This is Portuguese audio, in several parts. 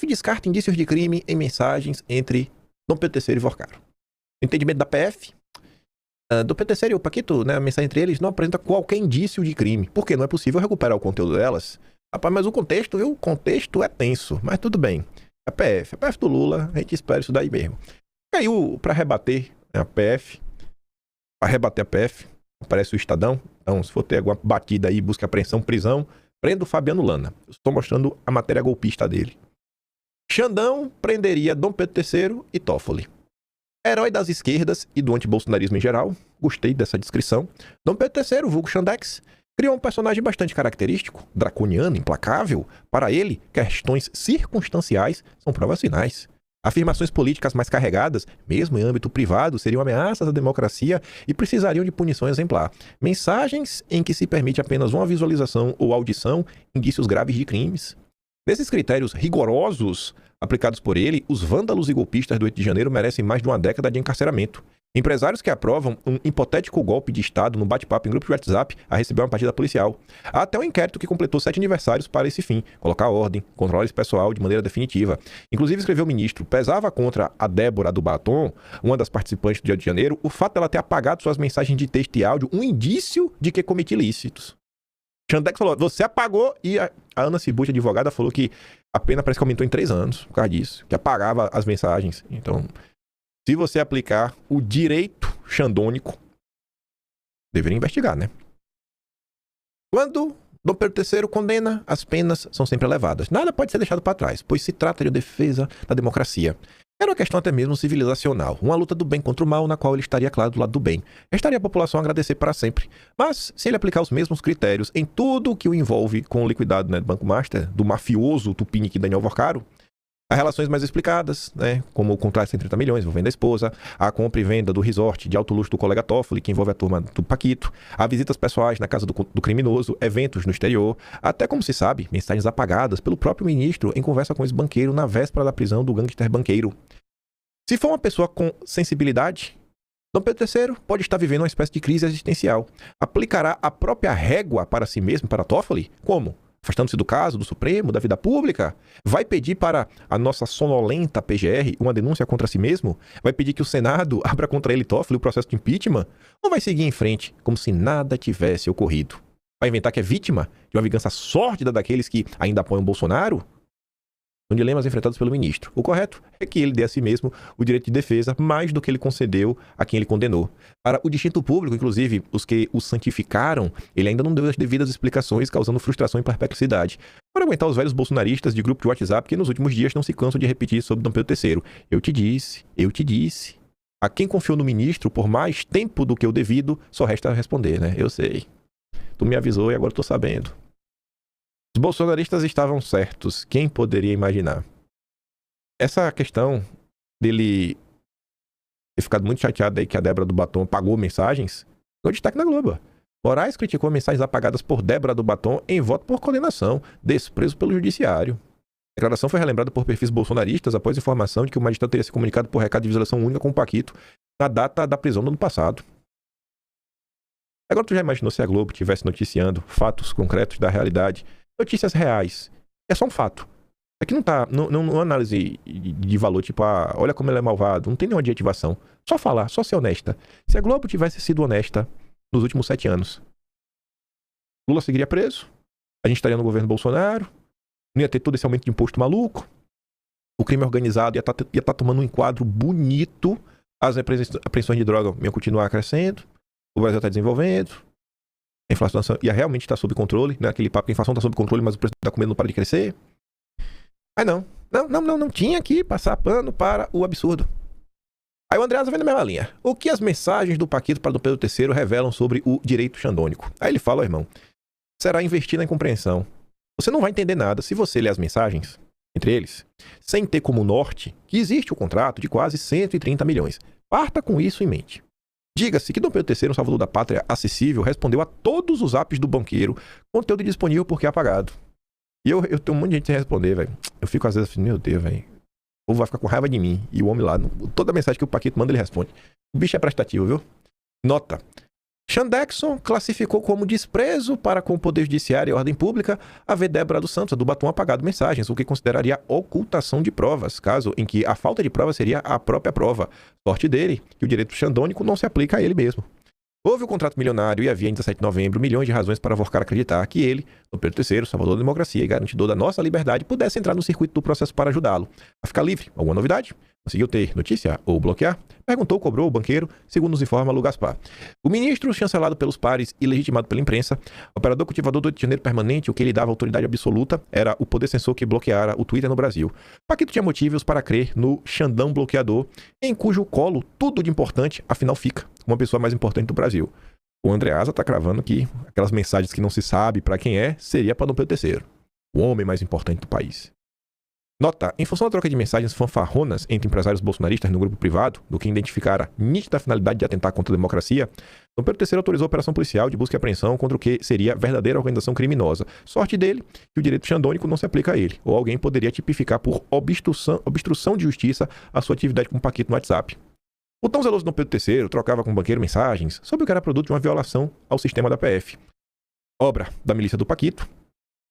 PF descarta indícios de crime em mensagens entre Dom Pedro III e Vorcaro. O entendimento da PF, Dom Pedro III e o Paquito, né, a mensagem entre eles não apresenta qualquer indício de crime, porque não é possível recuperar o conteúdo delas. Rapaz, mas o contexto, viu? O contexto é tenso, mas tudo bem. A PF do Lula, a gente espera isso daí mesmo. Caiu para rebater a PF, aparece o Estadão. Então, se for ter alguma batida aí, busca apreensão, prisão, prenda o Fabiano Lana. Eu estou mostrando a matéria golpista dele. Xandão prenderia Dom Pedro III e Toffoli. Herói das esquerdas e do antibolsonarismo em geral. Gostei dessa descrição. Dom Pedro III, vulgo Xandex, criou um personagem bastante característico, draconiano, implacável. Para ele, questões circunstanciais são provas finais. Afirmações políticas mais carregadas, mesmo em âmbito privado, seriam ameaças à democracia e precisariam de punição exemplar. Mensagens em que se permite apenas uma visualização ou audição, indícios graves de crimes. Nesses critérios rigorosos aplicados por ele, os vândalos e golpistas do 8 de janeiro merecem mais de uma década de encarceramento. Empresários que aprovam um hipotético golpe de Estado no bate-papo em grupo de WhatsApp a receber uma partida policial. Há até um inquérito que completou 7 aniversários para esse fim, colocar ordem, controlar esse pessoal de maneira definitiva. Inclusive, escreveu o ministro, pesava contra a Débora do Batom, uma das participantes do 8 de janeiro, o fato dela ter apagado suas mensagens de texto e áudio, um indício de que cometia ilícitos. Xandex falou, você apagou, e a Ana Cibucci, advogada, falou que a pena parece que aumentou em 3 anos por causa disso, que apagava as mensagens. Então, se você aplicar o direito xandônico, deveria investigar, né? Quando Dom Pedro III condena, as penas são sempre elevadas. Nada pode ser deixado para trás, pois se trata de defesa da democracia. Era uma questão até mesmo civilizacional, uma luta do bem contra o mal, na qual ele estaria, claro, do lado do bem. Restaria a população a agradecer para sempre. Mas, se ele aplicar os mesmos critérios em tudo o que o envolve com o liquidado, né, do Banco Master, do mafioso tupinique Daniel Vorcaro, há relações mais explicadas, né, como o contrato de 130 milhões envolvendo a esposa, a compra e venda do resort de alto luxo do colega Toffoli, que envolve a turma do Paquito, há visitas pessoais na casa do criminoso, eventos no exterior, até, como se sabe, mensagens apagadas pelo próprio ministro em conversa com esse banqueiro na véspera da prisão do gangster banqueiro. Se for uma pessoa com sensibilidade, Dom Pedro III pode estar vivendo uma espécie de crise existencial. Aplicará a própria régua para si mesmo, para Toffoli? Como? Afastando-se do caso, do Supremo, da vida pública? Vai pedir para a nossa sonolenta PGR uma denúncia contra si mesmo? Vai pedir que o Senado abra contra ele, Toffoli, o processo de impeachment? Ou vai seguir em frente, como se nada tivesse ocorrido? Vai inventar que é vítima de uma vingança sórdida daqueles que ainda apoiam Bolsonaro? São dilemas enfrentados pelo ministro. O correto é que ele dê a si mesmo o direito de defesa mais do que ele concedeu a quem ele condenou. Para o distinto público, inclusive os que o santificaram, ele ainda não deu as devidas explicações, causando frustração e perplexidade. Para aguentar os velhos bolsonaristas de grupo de WhatsApp que nos últimos dias não se cansam de repetir sobre Dom Pedro III. Eu te disse. A quem confiou no ministro por mais tempo do que o devido, só resta responder, né? Eu sei. Tu me avisou e agora eu tô sabendo. Os bolsonaristas estavam certos. Quem poderia imaginar? Essa questão dele ter ficado muito chateado aí que a Débora do Batom apagou mensagens, foi destaque na Globo. Moraes criticou mensagens apagadas por Débora do Batom em voto por condenação, desprezo pelo judiciário. A declaração foi relembrada por perfis bolsonaristas após a informação de que o magistrado teria se comunicado por recado de visualização única com o Paquito na data da prisão do ano passado. Agora tu já imaginou se a Globo estivesse noticiando fatos concretos da realidade? Notícias reais. É só um fato. Aqui não tá, não análise de valor, tipo, olha como ele é malvado. Não tem nenhuma adjetivação. Só falar, só ser honesta. Se a Globo tivesse sido honesta nos últimos 7 anos, Lula seguiria preso, a gente estaria no governo Bolsonaro, não ia ter todo esse aumento de imposto maluco, o crime organizado ia tá tomando um enquadro bonito, as apreensões de droga iam continuar crescendo, o Brasil está desenvolvendo, a inflação ia realmente estar sob controle, né? Aquele papo que a inflação está sob controle, mas o preço da comida não para de crescer. Aí não tinha que passar pano para o absurdo. Aí o Andreasa vem na mesma linha. O que as mensagens do Paquito para Dom Pedro III revelam sobre o direito xandônico? Aí ele fala, irmão, será investir na incompreensão. Você não vai entender nada se você ler as mensagens, entre eles, sem ter como norte que existe o contrato de quase 130 milhões. Parta com isso em mente. Diga-se que Dom Pedro III, um salvador da pátria acessível, respondeu a todos os apps do banqueiro, conteúdo disponível porque é apagado. E eu tenho um monte de gente sem responder, velho. Eu fico às vezes assim, meu Deus, velho. O povo vai ficar com raiva de mim. E o homem lá, toda mensagem que o Paquito manda, ele responde. O bicho é prestativo, viu? Nota. Xandexon classificou como desprezo para com o Poder Judiciário e ordem pública a ver Débora dos Santos do Batom apagado mensagens, o que consideraria ocultação de provas, caso em que a falta de prova seria a própria prova. Sorte dele, que o direito xandônico não se aplica a ele mesmo. Houve o contrato milionário e havia em 17 de novembro milhões de razões para Vorcar acreditar que ele, Dom Pedro III, salvador da democracia e garantidor da nossa liberdade, pudesse entrar no circuito do processo para ajudá-lo a ficar livre. Alguma novidade? Conseguiu ter notícia ou bloquear? Perguntou, cobrou o banqueiro, segundo nos informa Lu Gaspar. O ministro, chancelado pelos pares e legitimado pela imprensa, operador cultivador do 8 de janeiro permanente, o que lhe dava autoridade absoluta, era o poder censor que bloqueara o Twitter no Brasil. Paquito tinha motivos para crer no Xandão bloqueador, em cujo colo tudo de importante, afinal, fica. Uma pessoa mais importante do Brasil. O Andreasa tá cravando que aquelas mensagens que não se sabe para quem é, seria para Dom Pedro III, o homem mais importante do país. Nota, em função da troca de mensagens fanfarronas entre empresários bolsonaristas no grupo privado, do que identificara nítida finalidade de atentar contra a democracia, Dom Pedro III autorizou a operação policial de busca e apreensão contra o que seria verdadeira organização criminosa. Sorte dele que o direito xandônico não se aplica a ele, ou alguém poderia tipificar por obstrução de justiça a sua atividade com Paquito no WhatsApp. O tão zeloso Dom Pedro III trocava com o banqueiro mensagens sobre o que era produto de uma violação ao sistema da PF. Obra da milícia do Paquito,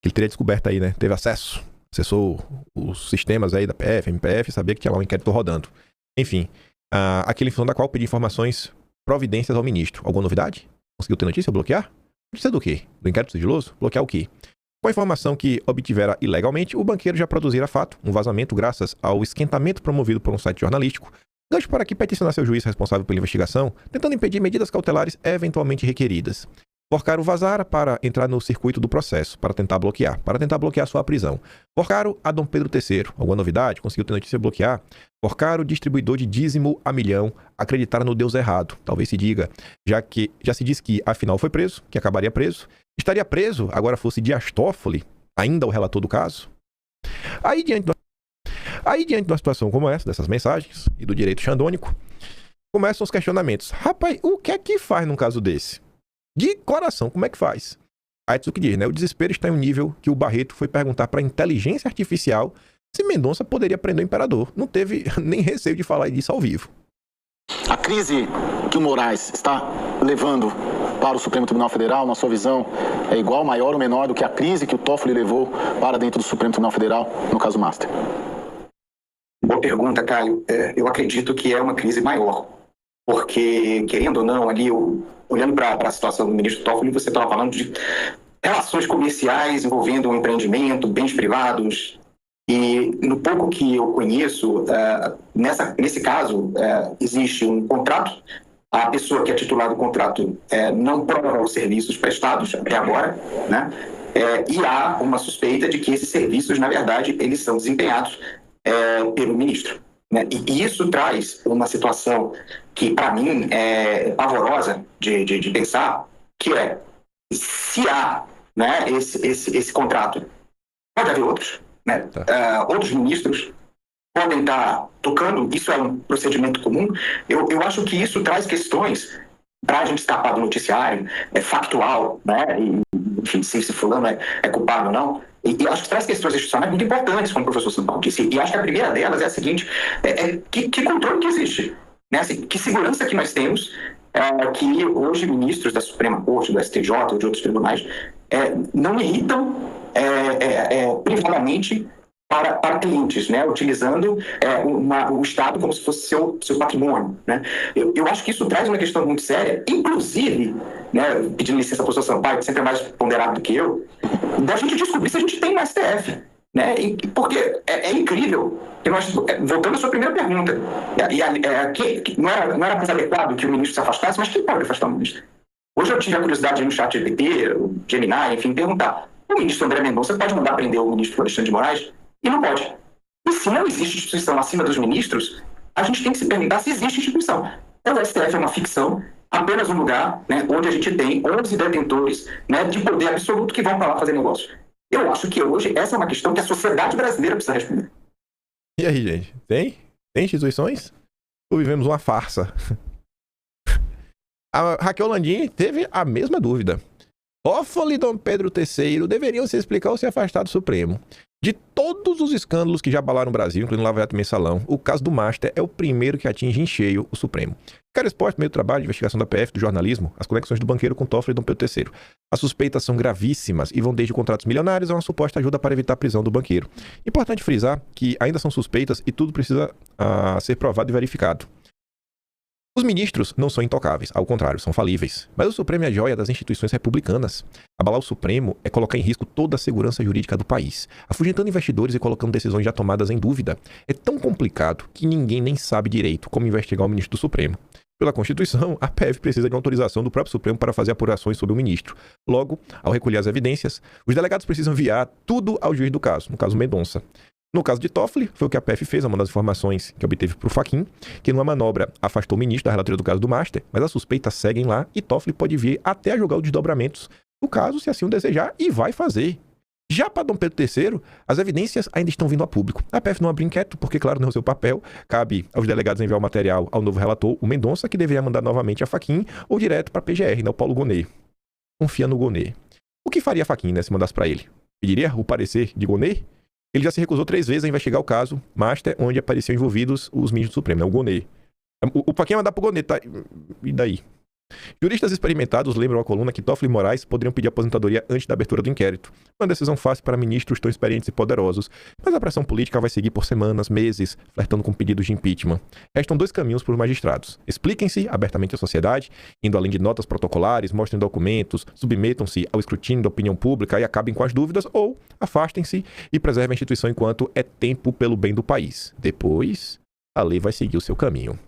que ele teria descoberto aí, né? Teve acesso, acessou os sistemas aí da PF, MPF, sabia que tinha lá um inquérito rodando. Enfim, aquele em função da qual pediu informações, providências ao ministro. Alguma novidade? Conseguiu ter notícia? Bloquear? Notícia do quê? Do inquérito sigiloso? Bloquear o quê? Com a informação que obtivera ilegalmente, o banqueiro já produzira fato, um vazamento graças ao esquentamento promovido por um site jornalístico, gancho para que peticionasse ao juiz responsável pela investigação, tentando impedir medidas cautelares eventualmente requeridas. Porcaro vazara para entrar no circuito do processo, para tentar bloquear sua prisão. Porcaro a Dom Pedro III. Alguma novidade? Conseguiu ter notícia bloquear? Porcaro, distribuidor de dízimo a milhão, acreditar no Deus errado. Talvez se diga, já que já se diz que afinal foi preso, que acabaria preso. Estaria preso, agora fosse Dias Toffoli, ainda o relator do caso. Aí, diante de uma situação como essa, dessas mensagens e do direito xandônico, começam os questionamentos. Rapaz, o que é que faz num caso desse? De coração, como é que faz? Aí o que diz, né? O desespero está em um nível que o Barreto foi perguntar para a inteligência artificial se Mendonça poderia prender o imperador. Não teve nem receio de falar disso ao vivo. A crise que o Moraes está levando para o Supremo Tribunal Federal, na sua visão, é igual, maior ou menor do que a crise que o Toffoli levou para dentro do Supremo Tribunal Federal, no caso Master? Boa pergunta, Caio. Eu acredito que é uma crise maior, porque, querendo ou não, ali, olhando para a situação do ministro Toffoli, você estava falando de relações comerciais envolvendo um empreendimento, bens privados, e no pouco que eu conheço, nesse caso, existe um contrato, a pessoa que é titular do contrato não prova os serviços prestados até agora, né? E há uma suspeita de que esses serviços, na verdade, eles são desempenhados pelo ministro, né? E isso traz uma situação que, para mim, é pavorosa de pensar, que é, se há, né, esse contrato, pode haver outros, né? Outros ministros podem estar tocando, isso é um procedimento comum. Eu acho que isso traz questões para a gente escapar do noticiário, factual, né? E, enfim, se fulano é culpado ou não. E acho que traz questões institucionais muito importantes, como o professor São Paulo disse. E acho que a primeira delas é a seguinte, que controle que existe, né? Assim, que segurança que nós temos que hoje ministros da Suprema Corte, do STJ ou de outros tribunais não irritam privadamente para clientes, né? Utilizando o Estado como se fosse seu patrimônio, né? Eu acho que isso traz uma questão muito séria, inclusive, né, pedindo licença para o professor Sampaio, que sempre é mais ponderado do que eu, da gente descobrir se a gente tem no STF, né? Porque é incrível que nós, voltando à sua primeira pergunta, não era mais adequado que o ministro se afastasse, mas quem pode afastar o ministro? Hoje eu tive a curiosidade de ir no chat GPT, o Gemini, enfim, perguntar, o ministro André Mendonça pode mandar prender o ministro Alexandre de Moraes? E não pode. E se não existe instituição acima dos ministros, a gente tem que se perguntar se existe instituição. O STF é uma ficção, apenas um lugar, né, onde a gente tem 11 detentores, né, de poder absoluto que vão para lá fazer negócio. Eu acho que hoje essa é uma questão que a sociedade brasileira precisa responder. E aí, gente? Tem instituições? Ou vivemos uma farsa? A Raquel Landim teve a mesma dúvida. Toffoli e Dom Pedro III deveriam se explicar ou se afastar do Supremo. De todos os escândalos que já abalaram o Brasil, incluindo Lava Jato e Mensalão, o caso do Master é o primeiro que atinge em cheio o Supremo. Ficar exposto meio do trabalho de investigação da PF, do jornalismo, as conexões do banqueiro com Toffoli e Dom Pedro III. As suspeitas são gravíssimas e vão desde contratos milionários a uma suposta ajuda para evitar a prisão do banqueiro. Importante frisar que ainda são suspeitas e tudo precisa ser provado e verificado. Os ministros não são intocáveis, ao contrário, são falíveis. Mas o Supremo é a joia das instituições republicanas. Abalar o Supremo é colocar em risco toda a segurança jurídica do país, afugentando investidores e colocando decisões já tomadas em dúvida. É tão complicado que ninguém nem sabe direito como investigar o ministro do Supremo. Pela Constituição, a PF precisa de uma autorização do próprio Supremo para fazer apurações sobre o ministro. Logo, ao recolher as evidências, os delegados precisam enviar tudo ao juiz do caso, no caso Mendonça. No caso de Toffoli, foi o que a PF fez, uma das informações que obteve para o Fachin, que numa manobra afastou o ministro da relatoria do caso do Master, mas as suspeitas seguem lá e Toffoli pode vir até a julgar os desdobramentos do caso, se assim o desejar, e vai fazer. Já para Dom Pedro III, as evidências ainda estão vindo a público. A PF não abre inquérito, porque, claro, não é o seu papel. Cabe aos delegados enviar o material ao novo relator, o Mendonça, que deveria mandar novamente a Fachin ou direto para a PGR, o Paulo Gonet. Confia no Gonet. O que faria a Fachin, se mandasse para ele? Pediria o parecer de Gonet? Ele já se recusou 3 vezes a investigar o caso Master, onde apareciam envolvidos os ministros do Supremo, o Gonet. O Fachin ia mandar pro Gonet, tá? E daí? Juristas experimentados lembram a coluna que Toffoli e Moraes poderiam pedir aposentadoria antes da abertura do inquérito. Uma decisão fácil para ministros tão experientes e poderosos, mas a pressão política vai seguir por semanas, meses, flertando com pedidos de impeachment. Restam 2 caminhos para os magistrados. Expliquem-se abertamente à sociedade, indo além de notas protocolares, mostrem documentos, submetam-se ao escrutínio da opinião pública e acabem com as dúvidas, ou afastem-se e preservem a instituição enquanto é tempo pelo bem do país. Depois, a lei vai seguir o seu caminho.